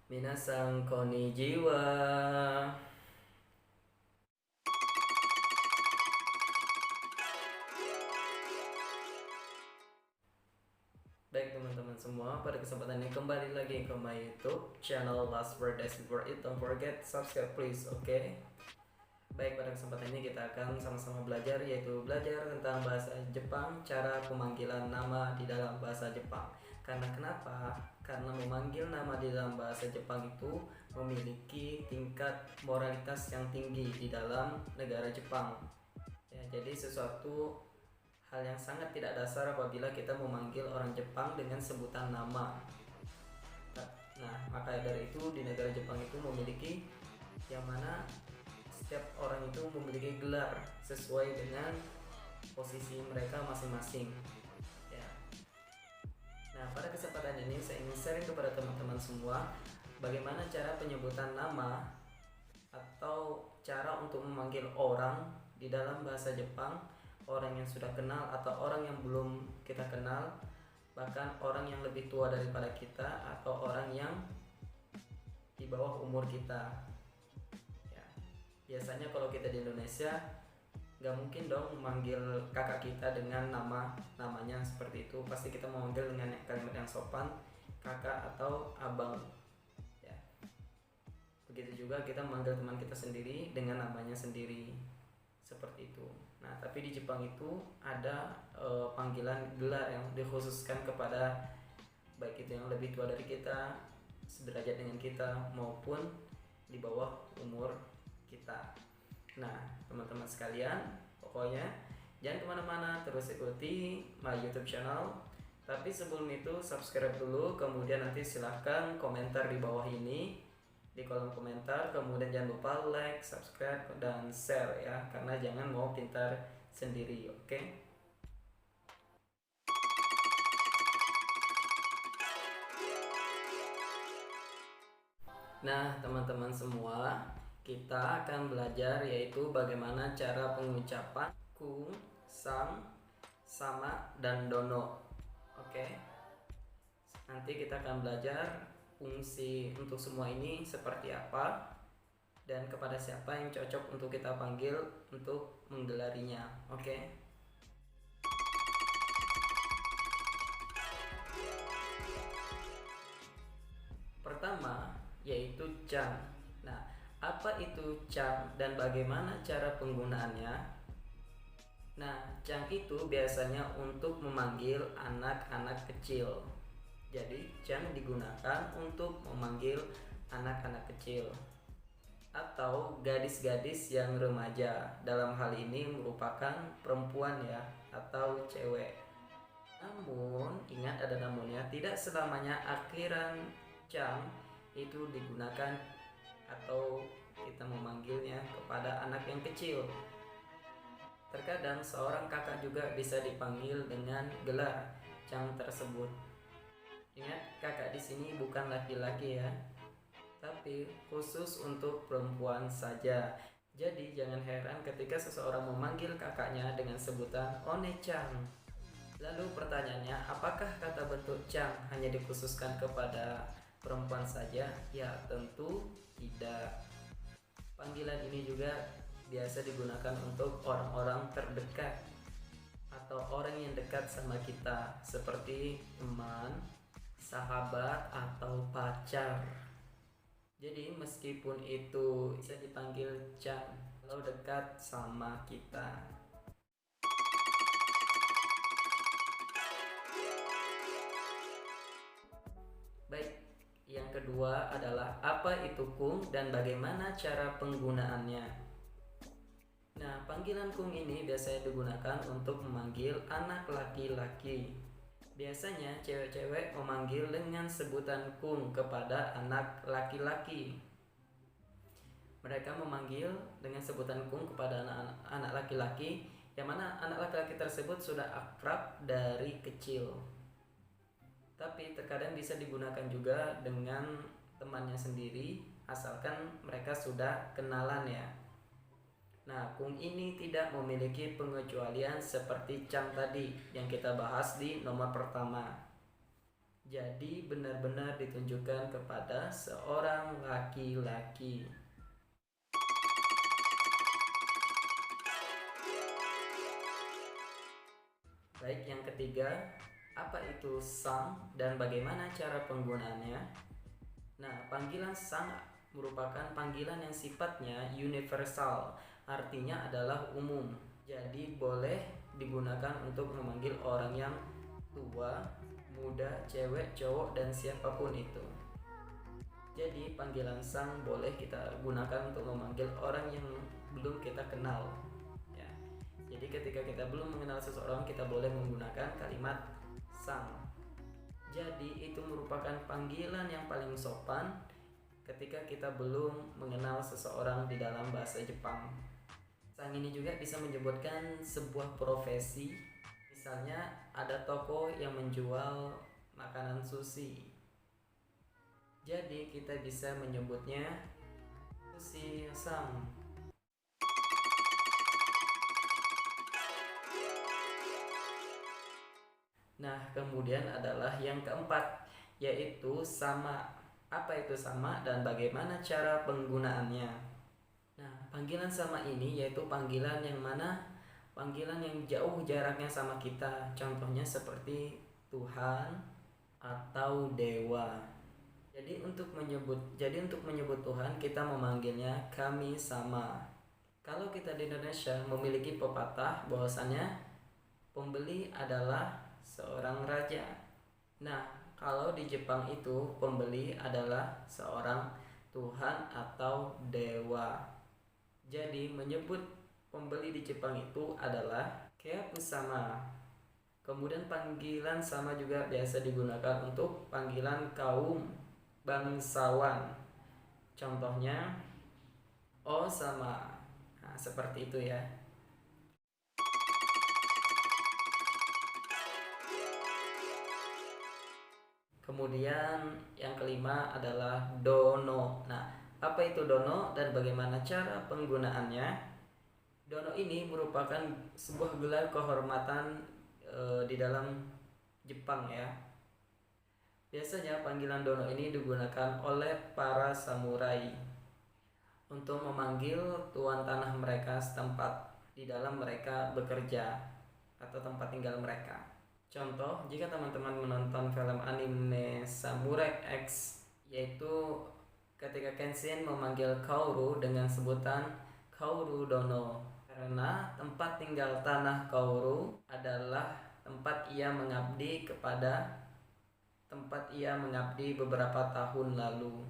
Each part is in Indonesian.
Minasan konnichiwa. Baik teman-teman semua, pada kesempatan ini kembali lagi ke my YouTube channel Last Word As Before It. Don't forget subscribe please, oke? Baik, pada kesempatan ini kita akan sama-sama belajar, yaitu belajar tentang bahasa Jepang, cara pemanggilan nama di dalam bahasa Jepang. Karena kenapa? Karena memanggil nama di dalam bahasa Jepang itu memiliki tingkat moralitas yang tinggi di dalam negara Jepang. Ya, jadi sesuatu hal yang sangat tidak dasar apabila kita memanggil orang Jepang dengan sebutan nama. Nah, maka dari itu di negara Jepang itu memiliki yang mana setiap orang itu memiliki gelar sesuai dengan posisi mereka masing-masing. Ya. Nah, pada kesempatan ini saya ingin sharing kepada teman-teman semua bagaimana cara penyebutan nama atau cara untuk memanggil orang di dalam bahasa Jepang, orang yang sudah kenal atau orang yang belum kita kenal, bahkan orang yang lebih tua daripada kita atau orang yang di bawah umur kita. Ya. Biasanya kalau kita di Indonesia nggak mungkin dong memanggil kakak kita dengan namanya seperti itu. Pasti kita memanggil dengan kalimat yang sopan, kakak atau abang. Ya. Begitu juga kita memanggil teman kita sendiri dengan namanya sendiri, seperti itu. Nah, tapi di Jepang itu ada panggilan gelar yang dikhususkan kepada baik itu yang lebih tua dari kita, sederajat dengan kita, maupun di bawah umur kita. Nah, teman-teman sekalian, pokoknya jangan kemana-mana, terus ikuti my YouTube channel. Tapi sebelum itu subscribe dulu, kemudian nanti silahkan komentar di bawah ini di kolom komentar, kemudian jangan lupa like, subscribe, dan share ya, karena jangan mau pintar sendiri, oke? Nah, teman-teman semua, kita akan belajar yaitu bagaimana cara pengucapan kung, sam, sama, dan dono. Oke. Nanti kita akan belajar fungsi untuk semua ini seperti apa dan kepada siapa yang cocok untuk kita panggil untuk menggelarinya. Oke. Pertama yaitu chan. Nah, apa itu chan dan bagaimana cara penggunaannya? Nah, chan itu biasanya untuk memanggil anak-anak kecil. Jadi, chan digunakan untuk memanggil anak-anak kecil atau gadis-gadis yang remaja. Dalam hal ini merupakan perempuan ya, atau cewek. Namun, ingat ada namunnya, tidak selamanya akhiran chan itu digunakan atau kita memanggilnya kepada anak yang kecil. Terkadang seorang kakak juga bisa dipanggil dengan gelar chan tersebut. Ingat, kakak di sini bukan laki-laki ya, tapi khusus untuk perempuan saja. Jadi jangan heran ketika seseorang memanggil kakaknya dengan sebutan one-chan. Lalu pertanyaannya, apakah kata bentuk chan hanya dikhususkan kepada perempuan saja? Ya, tentu tidak. Panggilan ini juga biasa digunakan untuk orang-orang terdekat atau orang yang dekat sama kita, seperti teman, sahabat, atau pacar. Jadi meskipun itu bisa dipanggil chan kalau dekat sama kita. Baik, yang kedua adalah apa itu kung dan bagaimana cara penggunaannya. Nah, panggilan kung ini biasanya digunakan untuk memanggil anak laki-laki. Biasanya cewek-cewek memanggil dengan sebutan kung kepada anak laki-laki. Mereka memanggil dengan sebutan kung kepada anak laki-laki, yang mana anak laki-laki tersebut sudah akrab dari kecil. Tapi terkadang bisa digunakan juga dengan temannya sendiri, asalkan mereka sudah kenalan ya. Nah, kung ini tidak memiliki pengecualian seperti chan tadi yang kita bahas di nomor pertama. Jadi benar-benar ditunjukkan kepada seorang laki-laki. Baik, yang ketiga, apa itu sang dan bagaimana cara penggunaannya? Nah, panggilan sang merupakan panggilan yang sifatnya universal, artinya adalah umum. Jadi boleh digunakan untuk memanggil orang yang tua, muda, cewek, cowok, dan siapapun itu. Jadi panggilan sang boleh kita gunakan untuk memanggil orang yang belum kita kenal. Ya. Jadi ketika kita belum mengenal seseorang, kita boleh menggunakan kalimat sang. Jadi itu merupakan panggilan yang paling sopan ketika kita belum mengenal seseorang di dalam bahasa Jepang. Sang ini juga bisa menyebutkan sebuah profesi. Misalnya ada toko yang menjual makanan sushi. Jadi kita bisa menyebutnya sushi sang. Nah, kemudian adalah yang keempat, yaitu sama. Apa itu sama dan bagaimana cara penggunaannya? Nah, panggilan sama ini yaitu panggilan yang mana? Panggilan yang jauh jaraknya sama kita. Contohnya seperti Tuhan atau dewa. Jadi untuk menyebut Tuhan, kita memanggilnya kami sama. Kalau kita di Indonesia memiliki pepatah bahwasannya pembeli adalah seorang raja. Nah, kalau di Jepang itu pembeli adalah seorang Tuhan atau dewa. Jadi menyebut pembeli di Jepang itu adalah keapu sama. Kemudian panggilan sama juga biasa digunakan untuk panggilan kaum bangsawan. Contohnya oh sama. Nah, seperti itu ya. Kemudian yang kelima adalah dono. Nah, apa itu dono dan bagaimana cara penggunaannya? Dono ini merupakan sebuah gelar kehormatan di dalam Jepang ya. Biasanya panggilan dono ini digunakan oleh para samurai untuk memanggil tuan tanah mereka setempat di dalam mereka bekerja atau tempat tinggal mereka. Contoh, jika teman-teman menonton film anime Samurai X, yaitu ketika Kenshin memanggil Kaoru dengan sebutan Kaoru Dono, karena tempat tinggal tanah Kaoru adalah tempat ia mengabdi beberapa tahun lalu.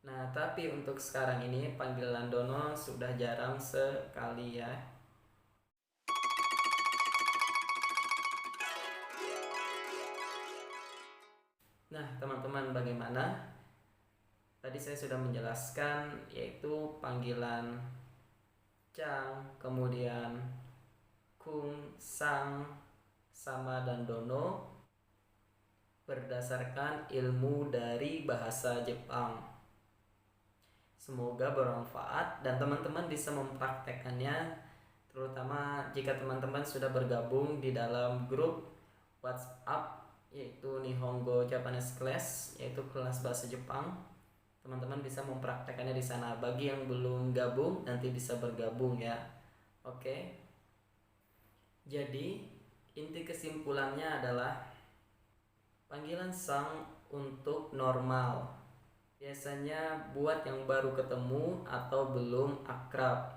Nah, tapi untuk sekarang ini panggilan Dono sudah jarang sekali ya. Nah, teman-teman, bagaimana? Tadi saya sudah menjelaskan yaitu panggilan Chang, kemudian Kung, Sang, Sama, dan Dono berdasarkan ilmu dari bahasa Jepang. Semoga bermanfaat dan teman-teman bisa mempraktekkannya, terutama jika teman-teman sudah bergabung di dalam grup WhatsApp yaitu Nihongo Japanese Class, yaitu kelas bahasa Jepang. Teman-teman bisa mempraktekannya di sana. Bagi yang belum gabung nanti bisa bergabung ya. Oke. Jadi inti kesimpulannya adalah panggilan sang untuk normal biasanya buat yang baru ketemu atau belum akrab.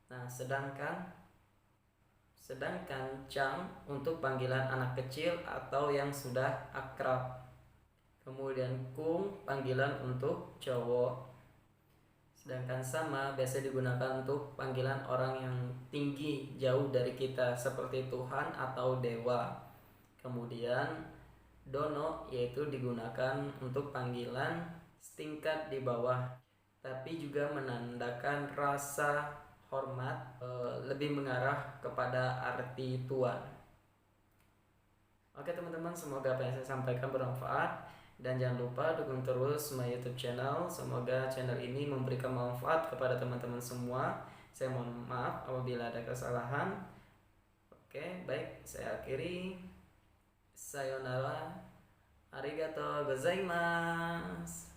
Nah, sedangkan Chang untuk panggilan anak kecil atau yang sudah akrab. Kemudian Kung panggilan untuk cowok. Sedangkan Sama biasa digunakan untuk panggilan orang yang tinggi jauh dari kita seperti Tuhan atau dewa. Kemudian Dono yaitu digunakan untuk panggilan setingkat di bawah, tapi juga menandakan rasa hormat, lebih mengarah kepada arti tuan. Oke teman-teman, semoga apa yang saya sampaikan bermanfaat dan jangan lupa dukung terus my YouTube channel. Semoga channel ini memberikan manfaat kepada teman-teman semua. Saya mohon maaf apabila ada kesalahan. Oke, baik, saya akhiri. Sayonara, Arigato gozaimasu.